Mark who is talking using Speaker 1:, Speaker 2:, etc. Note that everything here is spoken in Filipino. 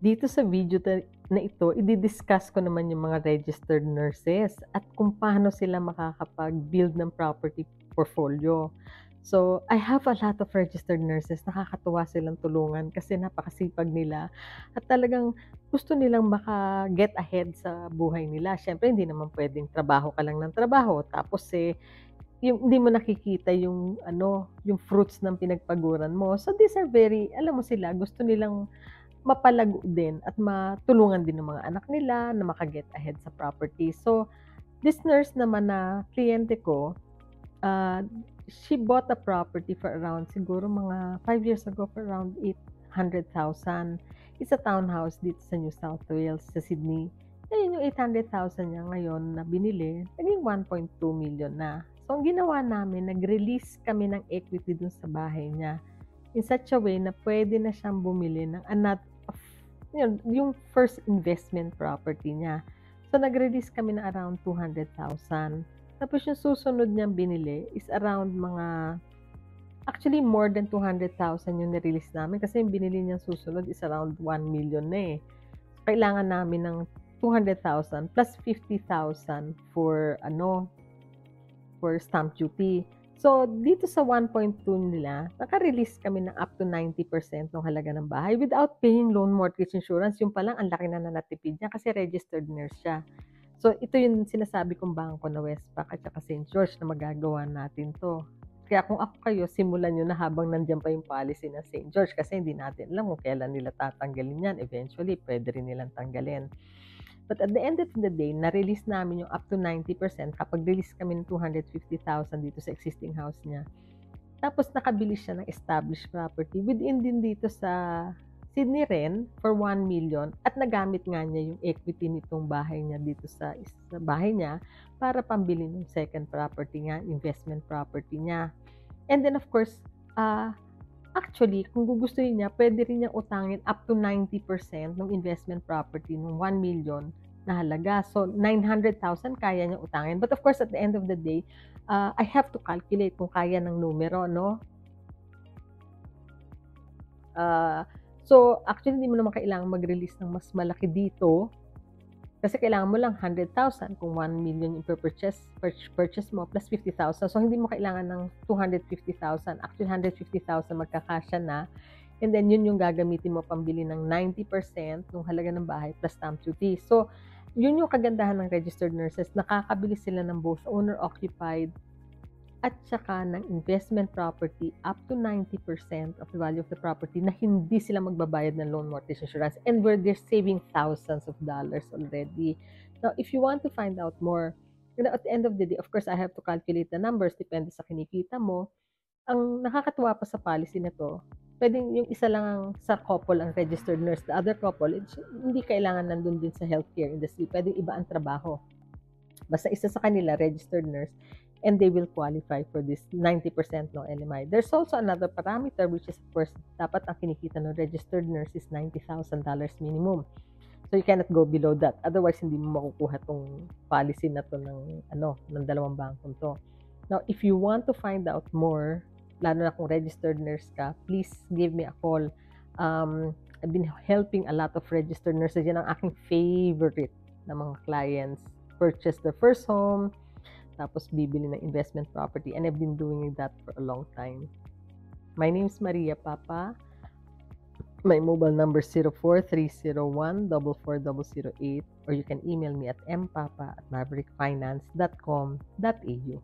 Speaker 1: Dito sa video na ito, i-discuss ko naman yung mga registered nurses at kung paano sila makakapag-build ng property portfolio. So, I have a lot of registered nurses. Nakakatuwa silang tulungan kasi napakasipag nila at talagang gusto nilang maka-get ahead sa buhay nila. Siyempre, hindi naman pwedeng trabaho ka lang ng trabaho tapos yung hindi mo nakikita yung ano, yung fruits ng pinagpaguran mo. So, these are very, alam mo sila, gusto nilang mapalago din at matulungan din ng mga anak nila na maka-get ahead sa property. So, this nurse naman na kliyente ko, she bought a property for around siguro mga 5 years ago for around 800,000. It's a townhouse dito sa New South Wales, sa Sydney. Ngayon yung 800,000 niya ngayon na binili, naging 1.2 million na. So, ang ginawa namin, nag-release kami ng equity dun sa bahay niya in such a way na pwede na siyang bumili ng yung first investment property niya. So, nag-release kami na around 200,000. Tapos yung susunod niyang binili is around actually more than 200,000 yung na-release namin kasi yung binili niyang susunod is around 1 million na eh. Kailangan namin ng 200,000 plus 50,000 for stamp duty. So, dito sa 1.2 nila, naka-release kami ng up to 90% ng halaga ng bahay without paying loan mortgage insurance. Yung palang ang laki na natipid niya kasi registered nurse siya. So, ito yung sinasabi kong bangko na Westpac at saka St. George na magagawa natin to. Kaya kung ako kayo, simulan nyo na habang nandiyan pa yung policy ng St. George kasi hindi natin alam kung kailan nila tatanggalin yan. Eventually, pwede rin nilang tanggalin. But at the end of the day, na-release namin yung up to 90% kapag release kami ng 250,000 dito sa existing house niya. Tapos nakabili siya ng established property within din dito sa Sydney rin for 1 million at nagamit nga niya yung equity nitong bahay niya dito sa bahay niya para pambili ng second property niya, investment property niya. And then of course, actually, kung gugustuhin niya, pwede rin niyang utangin up to 90% ng investment property ng 1 million na halaga. So, 900,000 kaya niya utangin. But of course, at the end of the day, I have to calculate kung kaya ng numero, no? So, actually, hindi mo naman kailangan mag-release ng mas malaki dito. Kasi kailangan mo lang 100,000 kung 1 million yung purchase mo plus 50,000. So, hindi mo kailangan ng 250,000. Actually, 150,000 magkakasya na. And then, yun yung gagamitin mo pambili ng 90% ng halaga ng bahay plus stamp duty. So, yun yung kagandahan ng registered nurses. Nakakabili sila ng both owner-occupied at saka ng investment property up to 90% of the value of the property na hindi sila magbabayad ng loan mortgage insurance and where they're saving thousands of dollars already. Now, if you want to find out more, at the end of the day, of course, I have to calculate the numbers, depende sa kinikita mo. Ang nakakatuwa pa sa policy na to, pwedeng yung isa lang sa couple ang registered nurse, the other couple, hindi kailangan nandun din sa healthcare industry, pwedeng iba ang trabaho. Basta isa sa kanila, registered nurse, and they will qualify for this 90% no LMI. There's also another parameter which is, of course, dapat ang kinikita ng registered nurse is $90,000 minimum. So you cannot go below that. Otherwise, hindi mo makukuha tong policy na to ng dalawang bangkong to. Now, if you want to find out more, lalo na kung registered nurse ka, please give me a call. I've been helping a lot of registered nurses. Yan ang aking favorite na mga clients. Purchase their first home, tapos bibili ng investment property, and I've been doing that for a long time. My name is Maria Papa. My mobile number 04-301-44008, or you can email me at mpapa@maverickfinance.com.au.